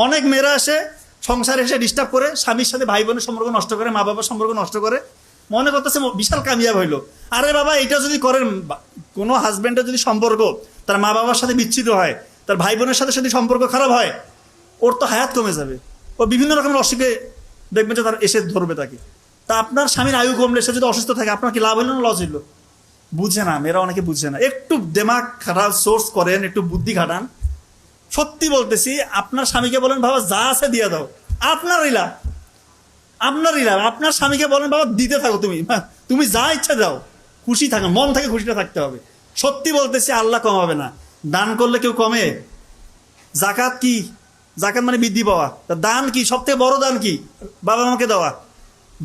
অনেক মেয়েরা এসে সংসারে এসে ডিস্টার্ব করে, স্বামীর সাথে ভাই বোনের সম্পর্ক নষ্ট করে, মা বাবার সম্পর্ক নষ্ট করে, মনে করতেছে বিশাল কামিয়াব হইলো। আরে বাবা, এটা যদি করেন, কোনো হাজব্যান্ডের যদি সম্পর্ক তার মা বাবার সাথে বিচ্ছিন্ন হয়, তার ভাই বোনের সাথে যদি সম্পর্ক খারাপ হয়, ওর তো হায়াত কমে যাবে। ও বিভিন্ন রকমের অসুখে দেখবেন যে তার এসে ধরবে তাকে। তা আপনার স্বামীর আয়ু কমলে সে যদি অসুস্থ থাকে, আপনার কি লাভ হইল না লস হইল? বুঝে না, মেয়েরা অনেকে বুঝে না। একটু দেমাগ খাটান, সোর্স করেন, একটু বুদ্ধি খাটান। সত্যি বলতেছি, আপনার স্বামীকে বলেন বাবা যা আছে দিয়ে দাও, আপনারই লাভ, আপনারই লাভ। আপনার স্বামীকে বলেন বাবা দিতে থাকো, তুমি যা ইচ্ছা দাও, খুশি থাকো, মন থেকে খুশিটা থাকতে হবে। সত্যি বলতেছি, আল্লাহ কমাবে না। দান করলে কেউ কমে? জাকাত কি? জাকাত মানে বৃদ্ধি পাওয়া। দান কি? সব থেকে বড় দান কি? বাবা মাকে দেওয়া।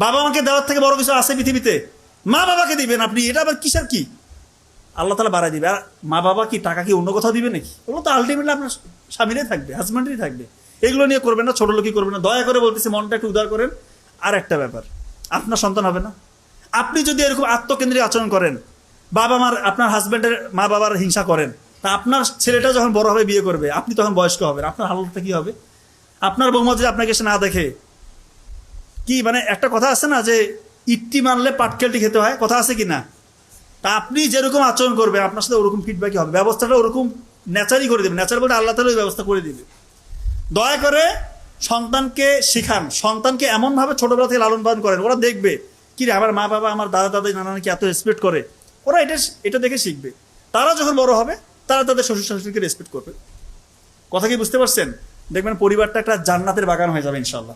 বাবা মাকে দেওয়ার থেকে বড় কিছু আছে পৃথিবীতে? মা বাবাকে দিবেন আপনি, এটা আবার কিসের কি? আল্লাহ তালা বাড়াই দিবে। আর মা বাবা কি টাকা কি অন্য কোথাও দিবে নাকি? ওগুলো তো আলটিমেটলি আপনার স্বামীরাই থাকবে, হাজব্যান্ডেরই থাকবে। এগুলো নিয়ে করবেন না, ছোট লোকই করবেন না। দয়া করে বলতেছি, মনটা একটু উদার করেন। আর একটা ব্যাপার, আপনার সন্তান হবে না, আপনি যদি এরকম আত্মকেন্দ্রিক আচরণ করেন, বাবা মার, আপনার হাজব্যান্ডের মা বাবার হিংসা করেন, তা আপনার ছেলেটা যখন বড় হবে, বিয়ে করবে, আপনি তখন বয়স্ক হবেন, আপনার হালতটা কি হবে? আপনার বৌমা যদি আপনাকে এসে না দেখে, কি মানে একটা কথা আছে না যে ইট্টি মারলে পাটকেলটি খেতে হয়, কথা আছে কি না? তা আপনি যেরকম আচরণ করবেন, আপনার সাথে ওরকম ফিডব্যাকই হবে। ব্যবস্থাটা ওরকম ন্যাচারই করে দেবে। ন্যাচার বলতে আল্লাহ তাআলা ওই ব্যবস্থা করে দিবে। দয়া করে সন্তানকে শিখান, সন্তানকে এমনভাবে ছোটবেলা থেকে লালন পালন করেন, ওরা দেখবে কি রে, আমার মা বাবা, আমার দাদা দাদি, নানা নাকি এত রেসপেক্ট করে, ওরা এটা দেখে শিখবে। তারা যখন বড় হবে, তারা তাদের শ্বশুর শাশুড়িকে রেসপেক্ট করবে। কথা কি বুঝতে পারছেন? দেখবেন পরিবারটা একটা জান্নাতের বাগান হয়ে যাবে ইনশাল্লাহ।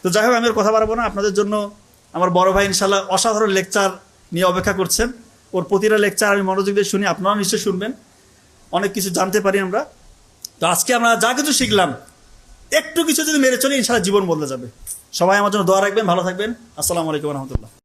তো যাই হোক, আমি আর কথা বাড়াবো না। আপনাদের জন্য আমার বড় ভাই ইনশাল্লাহ অসাধারণ লেকচার নিয়ে অপেক্ষা করছেন। ওর প্রতিটা লেকচার আমি মনোযোগ দিয়ে শুনি, আপনারাও নিশ্চয়ই শুনবেন। অনেক কিছু জানতে পারি আমরা। তো আজকে আমরা যা কিছু শিখলাম, একটু কিছু যদি মেরে চলি, ইনশাল্লাহ জীবন বদলে যাবে। সবাই আমার জন্য দোয়া রাখবেন, ভালো থাকবেন। আসসালামু আলাইকুম রহমতুল্লাহ।